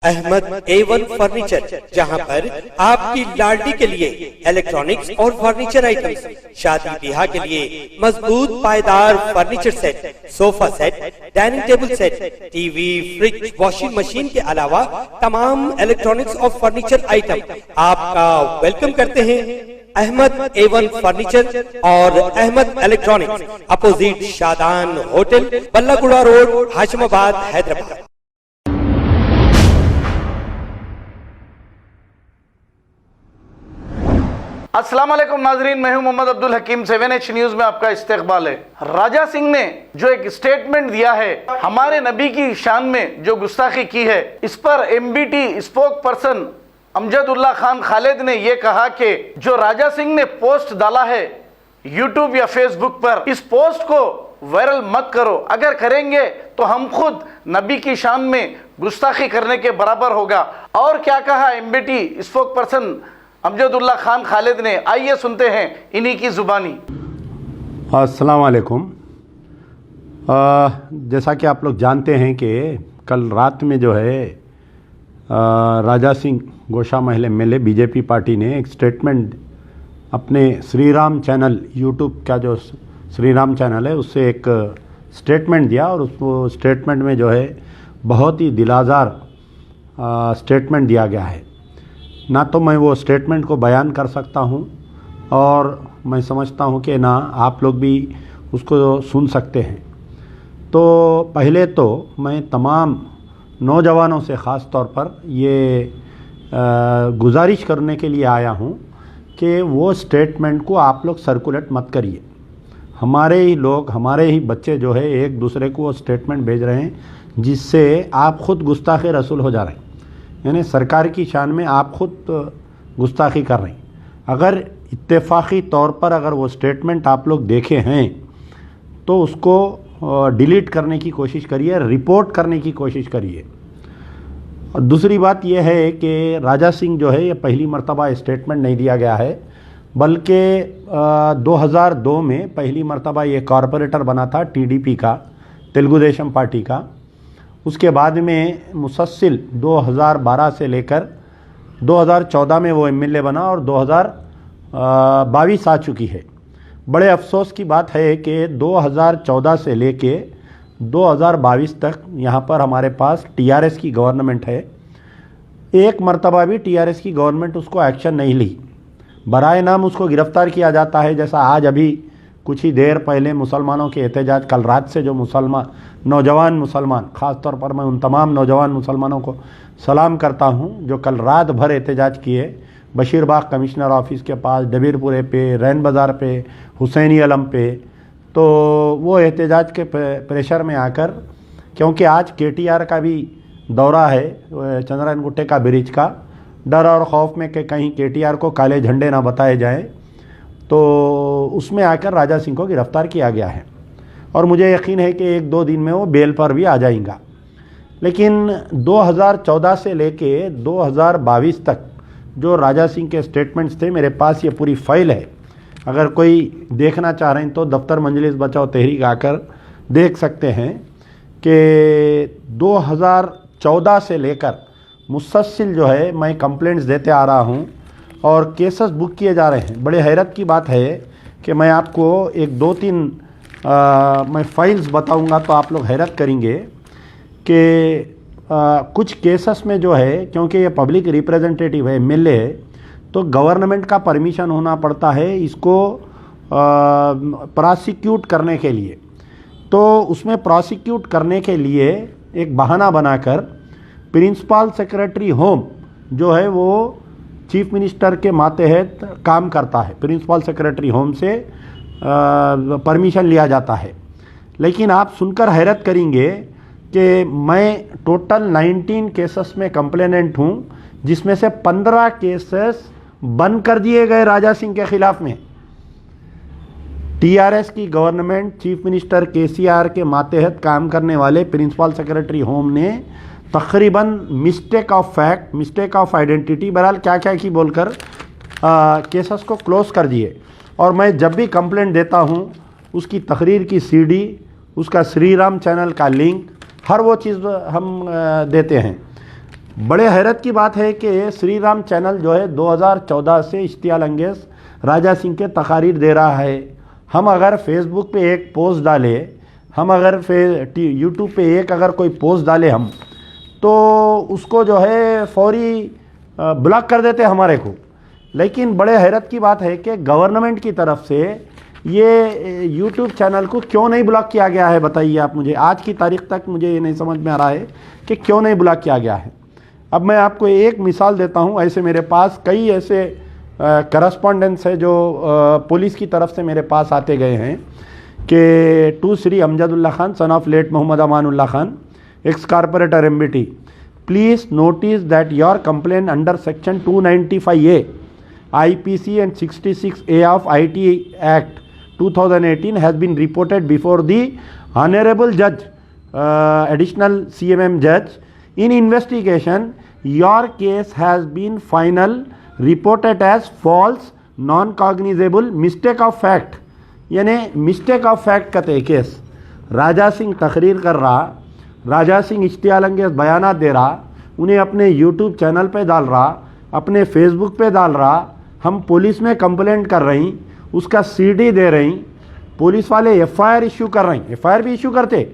Ahmad A1 furniture, जहां पर आपकी लाडली के लिए इलेक्ट्रॉनिक्स और फर्नीचर आइटम्स, शादी ब्याह के लिए मजबूत पायदार furniture set, sofa set, dining table set, TV, fridge, washing machine के अलावा तमाम इलेक्ट्रॉनिक्स और फर्नीचर आइटम आपका वेलकम करते हैं। अहमद A1 फर्नीचर और Ahmed electronics, opposite Shadan hotel, Ballaguda road, Hashimabad, Hyderabad. अस्सलाम वालेकुम नाजरीन, मैं हूं मोहम्मद अब्दुल हकीम। 7H न्यूज में आपका इस्तकबाल है। राजा सिंह ने जो एक स्टेटमेंट दिया है, हमारे नबी की शान में जो गुस्ताखी की है, इस पर MBT spoke person Amjadullah Khan Khalid ने यह कहा कि जो राजा सिंह ने पोस्ट डाला है यूट्यूब या फेसबुक पर, इस पोस्ट को वायरल मत करो, अगर करेंगे तो हम खुद नबी की शान में गुस्ताखी करने के बराबर होगा। और क्या कहा MBT spoke person Amjadullah Khan Khalid ने, आइए सुनते हैं इन्हीं की ज़ुबानी। अस्सलाम वालेकुम। जैसा कि आप लोग जानते हैं कि कल रात में जो है राजा सिंह गोशा महल MLA बीजेपी पार्टी ने एक स्टेटमेंट अपने श्री राम चैनल, यूट्यूब का जो श्री राम चैनल है, उससे एक स्टेटमेंट दिया। और उस स्टेटमेंट में जो है बहुत ही दिलाजार स्टेटमेंट दिया गया है। ना तो मैं वो स्टेटमेंट को बयान कर सकता हूँ और मैं समझता हूँ कि ना आप लोग भी उसको सुन सकते हैं। तो पहले तो मैं तमाम नौजवानों से ख़ास तौर पर ये गुजारिश करने के लिए आया हूँ कि वो स्टेटमेंट को आप लोग सर्कुलेट मत करिए। हमारे ही लोग, हमारे ही बच्चे जो है एक दूसरे को वो स्टेटमेंट भेज रहे हैं, जिससे आप ख़ुद गुस्ताखे रसूल हो जा रहे हैं। यानी सरकार की शान में आप खुद गुस्ताखी कर रहे हैं। अगर इत्तेफाकी तौर पर अगर वो स्टेटमेंट आप लोग देखे हैं तो उसको डिलीट करने की कोशिश करिए, रिपोर्ट करने की कोशिश करिए। और दूसरी बात यह है कि राजा सिंह जो है ये पहली मर्तबा स्टेटमेंट नहीं दिया गया है, बल्कि 2002 में पहली मर्तबा ये कॉरपोरेटर बना था TDP का, तेलुगु देशम पार्टी का। उसके बाद में मुसलसल 2012 से लेकर 2014 में वो MLA बना और 2022 आ चुकी है। बड़े अफसोस की बात है कि 2014 से लेके 2022 तक यहाँ पर हमारे पास TRS की गवर्नमेंट है। एक मर्तबा भी TRS की गवर्नमेंट उसको एक्शन नहीं ली। बराए नाम उसको गिरफ़्तार किया जाता है। जैसा आज अभी कुछ ही देर पहले मुसलमानों के एहतजाज, कल रात से जो नौजवान मुसलमान, ख़ास तौर पर मैं उन तमाम नौजवान मुसलमानों को सलाम करता हूं जो कल रात भर एहतजाज किए बशीरबाग कमिश्नर ऑफिस के पास, डबीरपुरे पे, रैन बाज़ार पे, हुसैनी अलम पे। तो वो एहतजाज के प्रेशर में आकर, क्योंकि आज KTR का भी दौरा है, चंद्रायन गुट्टे का ब्रिज का, डर और खौफ में कि कहीं KTR को काले झंडे ना बताए जाएँ, तो उसमें आकर राजा सिंह को गिरफ़्तार किया गया है। और मुझे यकीन है कि 1-2 दिन में वो बेल पर भी आ जाएगा। लेकिन 2014 से लेके 2022 तक जो राजा सिंह के स्टेटमेंट्स थे, मेरे पास ये पूरी फाइल है। अगर कोई देखना चाह रहे हैं तो दफ्तर मंजलिस बचाओ तहरीक आकर देख सकते हैं कि 2014 से लेकर मुसलसल जो है मैं कंप्लेंट्स देते आ रहा हूँ और केसेस बुक किए जा रहे हैं। बड़े हैरत की बात है कि मैं आपको 1-2-3 मैं फाइल्स बताऊंगा तो आप लोग हैरत करेंगे कि कुछ केसेस में जो है, क्योंकि ये पब्लिक रिप्रेजेंटेटिव है, MLA है, तो गवर्नमेंट का परमिशन होना पड़ता है इसको प्रोसिक्यूट करने के लिए। तो उसमें प्रोसिक्यूट करने के लिए एक बहाना बनाकर प्रिंसिपल सेक्रेटरी होम जो है वो चीफ मिनिस्टर के मातहत काम करता है, प्रिंसिपल सेक्रेटरी होम से परमिशन लिया जाता है। लेकिन आप सुनकर हैरत करेंगे कि मैं टोटल 19 केसेस में कंप्लेनेंट हूं, जिसमें से 15 केसेस बंद कर दिए गए राजा सिंह के खिलाफ में। TRS की गवर्नमेंट, चीफ मिनिस्टर KCR के मातहत काम करने वाले प्रिंसिपल सेक्रेटरी होम ने तकरीबन mistake of fact, mistake of identity, बहरहाल क्या क्या की बोलकर केसेस को क्लोज कर दिए। और मैं जब भी कंप्लेंट देता हूं उसकी तकरीर की CD, उसका श्री राम चैनल का लिंक, हर वो चीज़ हम देते हैं। बड़े हैरत की बात है कि श्री राम चैनल जो है 2014 से इश्तियाल अंगेज राजा सिंह के तकारीर दे रहा है। हम अगर फेसबुक पे एक पोस्ट डाले, हम अगर यूट्यूब पे एक अगर कोई पोस्ट डाले हम, तो उसको जो है फौरी ब्लॉक कर देते हमारे को। लेकिन बड़े हैरत की बात है कि गवर्नमेंट की तरफ से ये यूट्यूब चैनल को क्यों नहीं ब्लॉक किया गया है, बताइए आप मुझे। आज की तारीख तक मुझे ये नहीं समझ में आ रहा है कि क्यों नहीं ब्लॉक किया गया है। अब मैं आपको एक मिसाल देता हूँ। ऐसे मेरे पास कई ऐसे करस्पॉन्डेंट्स है जो पुलिस की तरफ से मेरे पास आते गए हैं कि to Shri Amjadullah Khan son of late Mohammad Amanullah Khan, ex corporator MBT, please notice that your complaint under section 295A IPC and 66A of IT Act 2018 has been reported before the Honorable Judge, Additional CMM Judge. In investigation, your case has been final reported as false, non-cognizable, mistake of fact. यानी mistake of fact का case Raja Singh तकरीर कर रहा, राजा सिंह इश्तियाल अंगेज बयानात दे रहा, उन्हें अपने YouTube channel पे डाल रहा, अपने फेसबुक पे डाल रहा, हम पुलिस में कंप्लेंट कर रही, उसका CD दे रही, पुलिस वाले FIR इशू कर रहे, FIR भी इशू करते,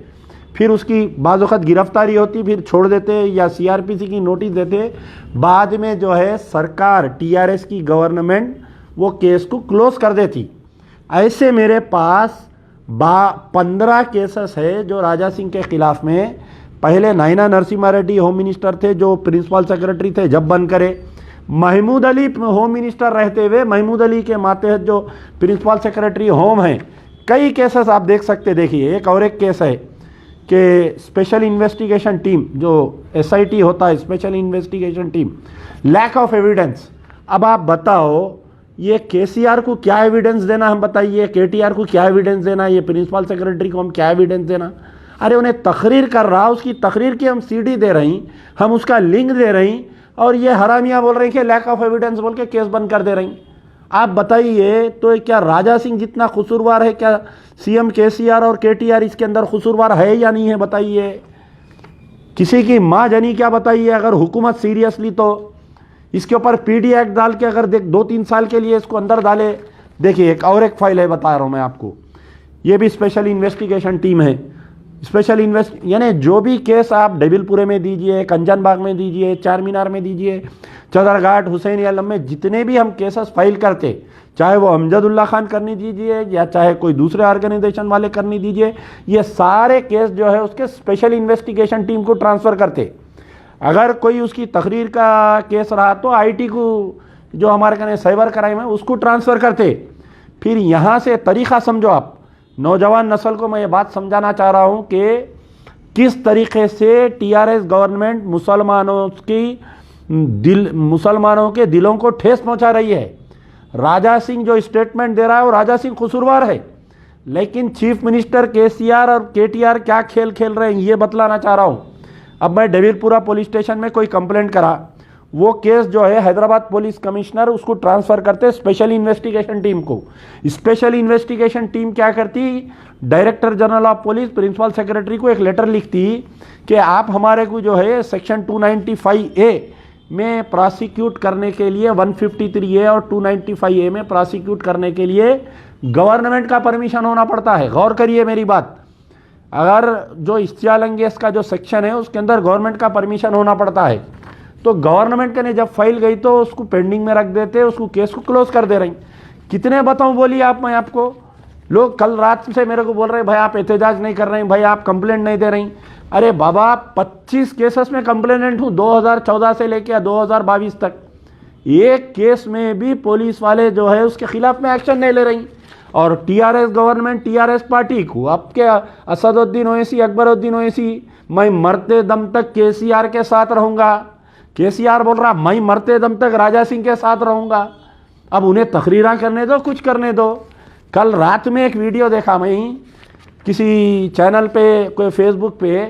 फिर उसकी बाज़ वक़्त गिरफ्तारी होती, फिर छोड़ देते या CRPC की नोटिस देते। बाद में जो है सरकार TRS की गवर्नमेंट वो केस को क्लोज़ कर देती। ऐसे मेरे पास 15 केसेस है जो राजा सिंह के ख़िलाफ़ में। पहले नायना नरसिम्हा रेड्डी होम मिनिस्टर थे जो प्रिंसिपल सेक्रेटरी थे, जब बंद करे। महमूद अली होम मिनिस्टर रहते हुए महमूद अली के मातहत जो प्रिंसिपल सेक्रेटरी होम हैं, कई केसेस आप देख सकते। देखिए एक और एक केस है कि स्पेशल इन्वेस्टिगेशन टीम जो SIT होता है, special investigation team, lack of evidence. अब आप बताओ ये KCR को क्या एविडेंस देना, हम बताइए KTR को क्या एविडेंस देना, ये प्रिंसिपल सेक्रेटरी को हम क्या एविडेंस देना। अरे उन्हें तकरीर कर रहा, उसकी तकरीर की हम CD दे रही, हम उसका लिंक दे रही, और ये हरामियाँ बोल रही कि लैक ऑफ एविडेंस बोल के केस बंद कर दे रही। आप बताइए तो क्या राजा सिंह जितना कसूरवार है, क्या CM KCR और KTR इसके अंदर कसूरवार है या नहीं है, बताइए। किसी की माँ जनी क्या, बताइए। अगर हुकूमत सीरियसली तो इसके ऊपर PD एक्ट डाल के अगर 2-3 साल के लिए इसको अंदर डाले। देखिए एक और एक फाइल है, बता रहा हूँ मैं आपको, ये भी स्पेशल इन्वेस्टिगेशन टीम है। स्पेशल यानी जो भी केस आप डबिलपुरे में दीजिए, कंजन बाग में दीजिए, चार मीनार में दीजिए, चदरघाट, हुसैन आलम में जितने भी हम केसेस फाइल करते, चाहे वो अमजदुल्ला खान करनी दीजिए या चाहे कोई दूसरे ऑर्गेनाइजेशन वाले करनी दीजिए, ये सारे केस जो है उसके स्पेशल इन्वेस्टिगेशन टीम को ट्रांसफ़र करते। अगर कोई उसकी तकरीर का केस रहा तो IT को, जो हमारे कहने साइबर क्राइम है, उसको ट्रांसफ़र करते। फिर यहाँ से तरीक़ा समझो आप। नौजवान नस्ल को मैं ये बात समझाना चाह रहा हूँ कि किस तरीक़े से TRS गवर्नमेंट मुसलमानों के दिलों को ठेस पहुँचा रही है। राजा सिंह जो स्टेटमेंट दे रहा है वो राजा सिंह कसूरवार है, लेकिन चीफ मिनिस्टर KCR और KTR क्या खेल खेल रहे हैं ये बतलाना चाह रहा हूँ। अब मैं डबीरपुरा पुलिस स्टेशन में कोई कंप्लेंट करा, वो केस जो है हैदराबाद पुलिस कमिश्नर उसको ट्रांसफ़र करते स्पेशल इन्वेस्टिगेशन टीम को। स्पेशल इन्वेस्टिगेशन टीम क्या करती, director general of police, principal secretary को एक लेटर लिखती कि आप हमारे को जो है सेक्शन 295A में प्रोसिक्यूट करने के लिए, 153A और 295A में प्रोसिक्यूट करने के लिए गवर्नमेंट का परमिशन होना पड़ता है। गौर करिए मेरी बात, अगर जो इश्तियाल अंगेज का जो सेक्शन है उसके अंदर गवर्नमेंट का परमिशन होना पड़ता है, तो गवर्नमेंट ने जब फाइल गई तो उसको पेंडिंग में रख देते, उसको केस को क्लोज कर दे रही। कितने बताऊं, बोलिए आप, मैं आपको। लोग कल रात से मेरे को बोल रहे हैं भाई आप एहतजाज नहीं कर रहे हैं, भाई आप कंप्लेंट नहीं दे रही। अरे बाबा 25 केसेस में कंप्लेनेंट हूँ 2014 से लेकर 2022 तक। एक केस में भी पुलिस वाले जो है उसके खिलाफ में एक्शन नहीं ले रही। और TRS गवर्नमेंट, TRS पार्टी को, आपके असदुद्दीन ओवैसी, अकबरुद्दीन ओवैसी, मैं मरते दम तक KCR के साथ रहूँगा। KCR बोल रहा मैं मरते दम तक राजा सिंह के साथ रहूँगा। अब उन्हें तकरीरा करने दो, कुछ करने दो। कल रात में एक वीडियो देखा मैं किसी चैनल पे, कोई फेसबुक पे,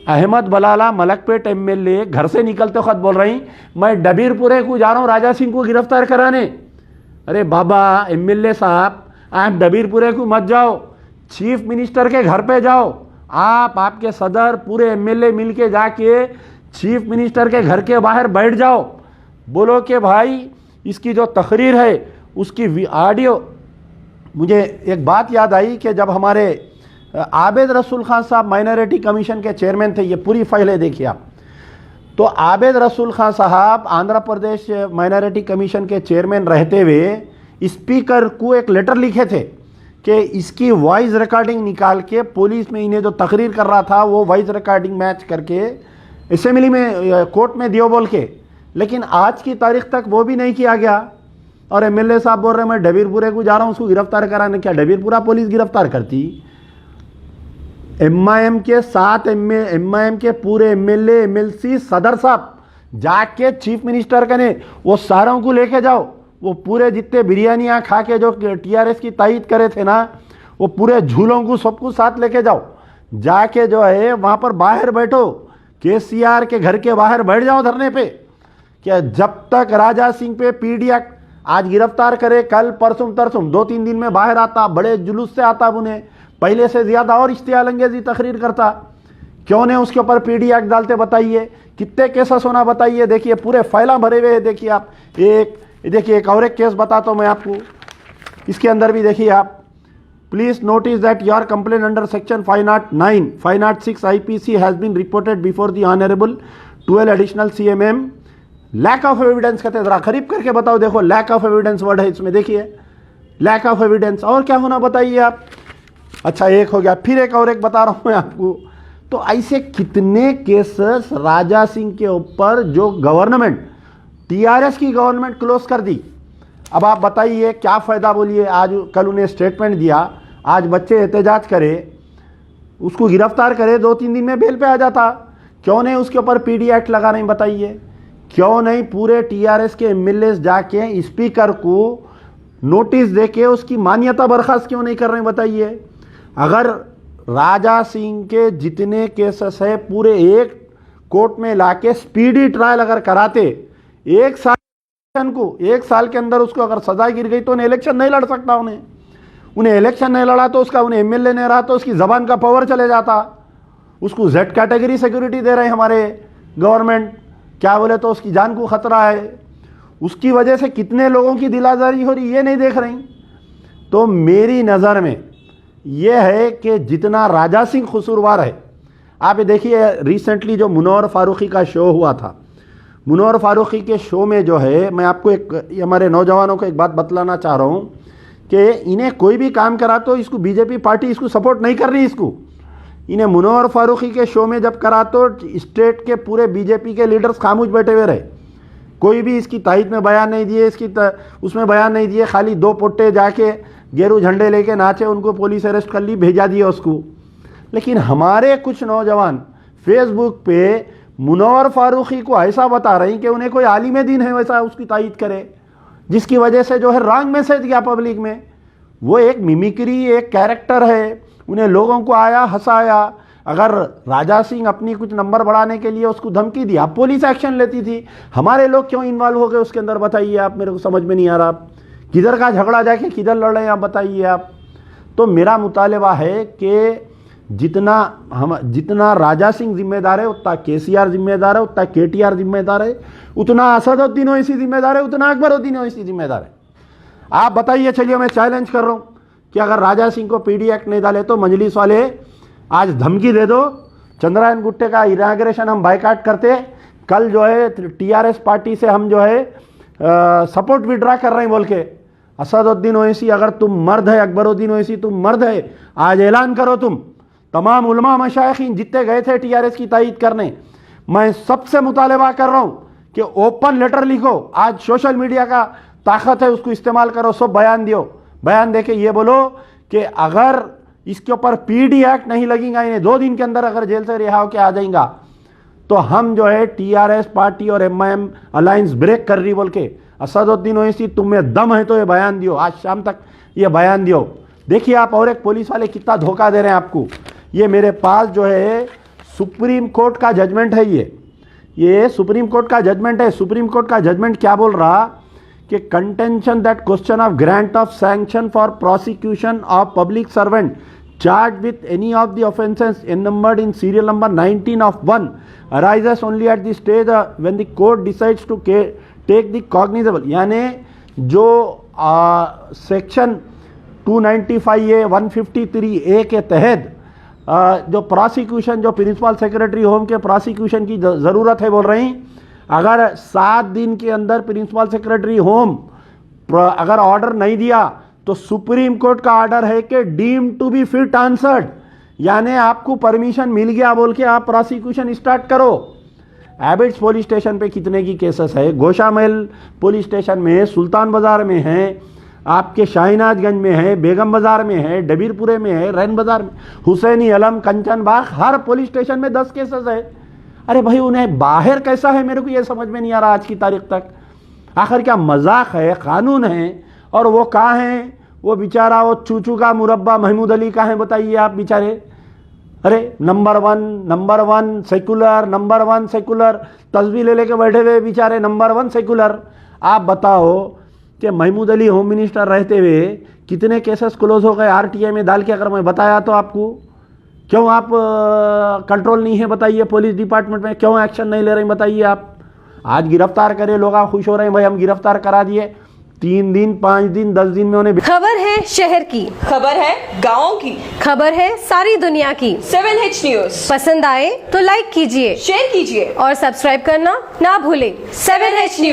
अहमद बलाला मलकपेट MLA घर से निकलते वक्त बोल रही मैं डबीरपुरे को जा रहा हूँ राजा सिंह को गिरफ्तार कराने। अरे बाबा MLA साहब, आप डबीरपुरे को मत जाओ, चीफ मिनिस्टर के घर पे जाओ। आप, आपके सदर, पूरे MLA मिल के जाके चीफ मिनिस्टर के घर के बाहर बैठ जाओ, बोलो कि भाई इसकी जो तकरीर है उसकी ऑडियो। मुझे एक बात याद आई कि जब हमारे आबिद रसूल खान साहब माइनॉरिटी कमीशन के चेयरमैन थे, ये पूरी फाइल है देखिए आप, तो आबिद रसूल खान साहब आंध्र प्रदेश माइनॉरिटी कमीशन के चेयरमैन रहते हुए स्पीकर को एक लेटर लिखे थे कि इसकी वॉइस रिकॉर्डिंग निकाल के पुलिस में इन्हें जो तकरीर कर रहा था वो वॉइस रिकॉर्डिंग मैच करके असेंबली में कोर्ट में दियो बोल के, लेकिन आज की तारीख तक वो भी नहीं किया गया। और एमएलए साहब बोल रहे हैं मैं डबीरपुरे को जा रहा हूँ उसको गिरफ्तार कराने। क्या डबीरपुरा पुलिस गिरफ्तार करती? एमआईएम के 7 एमआईएम के पूरे एमएलए एमएलसी सदर साहब जाके चीफ मिनिस्टर कने वो सारों को लेके जाओ, वो पूरे जितने बिरयानियाँ खा के जो टीआरएस की तायद करे थे ना, वो पूरे झूलों को सबको साथ लेके जाओ, जाके जो है वहाँ पर बाहर बैठो, केसीआर के घर के बाहर बैठ जाओ धरने पे। क्या जब तक राजा सिंह पे पीडी एक्ट आज गिरफ्तार करे, कल परसों तरसों 2-3 दिन में बाहर आता, बड़े जुलूस से आता, उन्हें पहले से ज़्यादा और इश्तियाल अंगेजी तकरीर करता, क्यों नहीं उसके ऊपर पीडी एक्ट डालते? बताइए कितने केसेस होना बताइए। देखिए पूरे फाइला भरे हुए हैं, देखिए आप देखिए एक और एक केस बताता हूँ मैं आपको, इसके अंदर भी देखिए आप। Please notice that your complaint under section 509 506 IPC has been reported before the honourable 12 additional CMM। Lack of evidence कहते हैं, जरा खरीब करके बताओ। देखो लैक ऑफ एविडेंस वर्ड है इसमें, देखिए लैक ऑफ एविडेंस। और क्या होना बताइए आप? अच्छा एक हो गया, फिर एक और एक बता रहा हूं मैं आपको। तो ऐसे कितने केसेस राजा सिंह के ऊपर जो गवर्नमेंट टीआरएस की गवर्नमेंट क्लोज कर दी। अब आप बताइए क्या फ़ायदा? बोलिए आज कल उन्हें स्टेटमेंट दिया, आज बच्चे एहतजाज करे, उसको गिरफ्तार करे, 2-3 दिन में बेल पे आ जाता। क्यों नहीं उसके ऊपर पीडी एक्ट लगा नहीं बताइए? क्यों नहीं पूरे टीआरएस के एमएलए जाके स्पीकर को नोटिस देके उसकी मान्यता बर्खास्त क्यों नहीं कर रहे बताइए? अगर राजा सिंह के जितने केसेस है पूरे एक कोर्ट में लाके स्पीडी ट्रायल अगर कराते, एक साल के अंदर उसको अगर सजा गिर गई तो उन्हें इलेक्शन नहीं लड़ सकता। उन्हें इलेक्शन नहीं लड़ा तो उसका, उन्हें एमएलए नहीं रहा तो उसकी जबान का पावर चले जाता। उसको Z कैटेगरी सिक्योरिटी दे रहे हैं हमारे गवर्नमेंट, क्या बोले तो उसकी जान को खतरा है। उसकी वजह से कितने लोगों की दिलाजारी हो रही ये नहीं देख रही। तो मेरी नज़र में यह है कि जितना राजा सिंह कसूरवार है, आप ये देखिए रिसेंटली जो मुनव्वर फारूकी का शो हुआ था, मुनव्वर फारूकी के शो में जो है, मैं आपको एक हमारे नौजवानों को एक बात बतलाना चाह रहा हूँ कि इन्हें कोई भी काम करा तो इसको बीजेपी पार्टी इसको सपोर्ट नहीं कर रही। इसको इन्हें मुनव्वर फारूकी के शो में जब करा तो स्टेट के पूरे बीजेपी के लीडर्स खामोश बैठे हुए रहे, कोई भी इसकी तायद में बयान नहीं दिए, उसमें बयान नहीं दिए। खाली 2 पोट्टे जाके गेरू झंडे लेके नाचे, उनको पुलिस अरेस्ट कर ली, भेजा दिया उसको। लेकिन हमारे कुछ नौजवान फेसबुक पे मुनव्वर फारूकी को ऐसा बता रहे हैं कि उन्हें कोई आलिम दीन है वैसा उसकी तायद करे, जिसकी वजह से जो है रॉन्ग मैसेज गया पब्लिक में। वो एक मिमिक्री, एक कैरेक्टर है, उन्हें लोगों को आया हंसाया। अगर राजा सिंह अपनी कुछ नंबर बढ़ाने के लिए उसको धमकी दिया, पुलिस एक्शन लेती थी। हमारे लोग क्यों इन्वॉल्व हो गए उसके अंदर बताइए आप? मेरे को समझ में नहीं आ रहा। आप किधर का झगड़ा जाके किधर लड़ रहे हैं आप बताइए आप? तो मेरा मुतालबा है कि जितना राजा सिंह जिम्मेदार है उतना केसीआर जिम्मेदार है, उतना केटीआर जिम्मेदार है, उतना असदुद्दीन ओवैसी जिम्मेदार है, उतना अकबरुद्दीन ओवैसी जिम्मेदार है। आप बताइए, चलिए मैं चैलेंज कर रहा हूँ कि अगर राजा सिंह को पीडी एक्ट नहीं डाले तो मजलिस वाले आज धमकी दे दो, चंद्रायन गुट्टे का इनाग्रेशन हम बायकाट करते, कल जो है टीआरएस पार्टी से हम जो है सपोर्ट विड्रा कर रहे हैं बोल के। असदुद्दीन ओवैसी अगर तुम मर्द है, अकबरुद्दीन ओवैसी तुम मर्द है, आज ऐलान करो तुम तमाम उलमा मशाइखीन जितने गए थे टीआरएस की तायद करने, मैं सबसे मुतालबा कर रहा हूँ कि ओपन लेटर लिखो। आज सोशल मीडिया का ताकत है, उसको इस्तेमाल करो, सब बयान दियो, बयान देके ये बोलो कि अगर इसके ऊपर पीडी एक्ट नहीं लगेगा, इन्हें 2 दिन के अंदर अगर जेल से रिहा होकर आ जाएगा तो हम जो है टीआरएस पार्टी और एमआईएम अलायंस ब्रेक कर रही बोल के। असदुद्दीन ओवैसी तुम्हें दम है तो ये बयान दियो, आज शाम तक ये बयान दियो। देखिए आप और एक पुलिस वाले कितना धोखा दे रहे हैं आपको। ये मेरे पास जो है सुप्रीम कोर्ट का जजमेंट है, ये सुप्रीम कोर्ट का जजमेंट है। सुप्रीम कोर्ट का जजमेंट क्या बोल रहा कि contention that question of grant of sanction for prosecution of public servant charged with any of the offences enumerable in serial number 19 of 1 arises only at the stage when the court decides to take the cognizable, यानी जो section 295A 153A के तहत जो prosecution, जो principal secretary home के prosecution की ज़रूरत है, बोल रही अगर 7 दिन के अंदर प्रिंसिपल सेक्रेटरी होम अगर ऑर्डर नहीं दिया तो सुप्रीम कोर्ट का ऑर्डर है कि deem to be fit answered, यानी आपको परमिशन मिल गया बोल के आप प्रोसिक्यूशन स्टार्ट करो। एबिट्स पुलिस स्टेशन पे कितने की केसेस है, गोशामहल पुलिस स्टेशन में है, सुल्तान बाजार में है, आपके शाहीनाजगंज में है, बेगम बाजार में है, डबीरपुरे में है, रैन बाजार में, हुसैनी अलम, कंचन बाग, हर पुलिस स्टेशन में 10 केसेस है। अरे भाई उन्हें बाहर कैसा है, मेरे को ये समझ में नहीं आ रहा आज की तारीख तक। आखिर क्या मजाक है, कानून है, और वो कहाँ हैं, वो बेचारा वो चूचू का मुरब्बा महमूद अली कहाँ है बताइए आप बेचारे। अरे number one secular, number 1 secular, तस्वीर ले लेके बैठे हुए बेचारे नंबर 1 सेकुलर। आप बताओ कि महमूद अली होम मिनिस्टर रहते हुए कितने केसेस क्लोज हो गए आरटीआई में डाल के, अगर मैं बताया तो आपको क्यों आप कंट्रोल नहीं है बताइए, पुलिस डिपार्टमेंट में क्यों एक्शन नहीं ले रहे बताइए आप। आज गिरफ्तार करे लोग खुश हो रहे हैं, भाई हम गिरफ्तार करा दिए, 3 दिन 5 दिन 10 दिन में उन्हें। खबर है शहर की, खबर है गाँव की, खबर है सारी दुनिया की। 7H न्यूज पसंद आए तो लाइक कीजिए, शेयर कीजिए और सब्सक्राइब करना ना भूले। 7H news.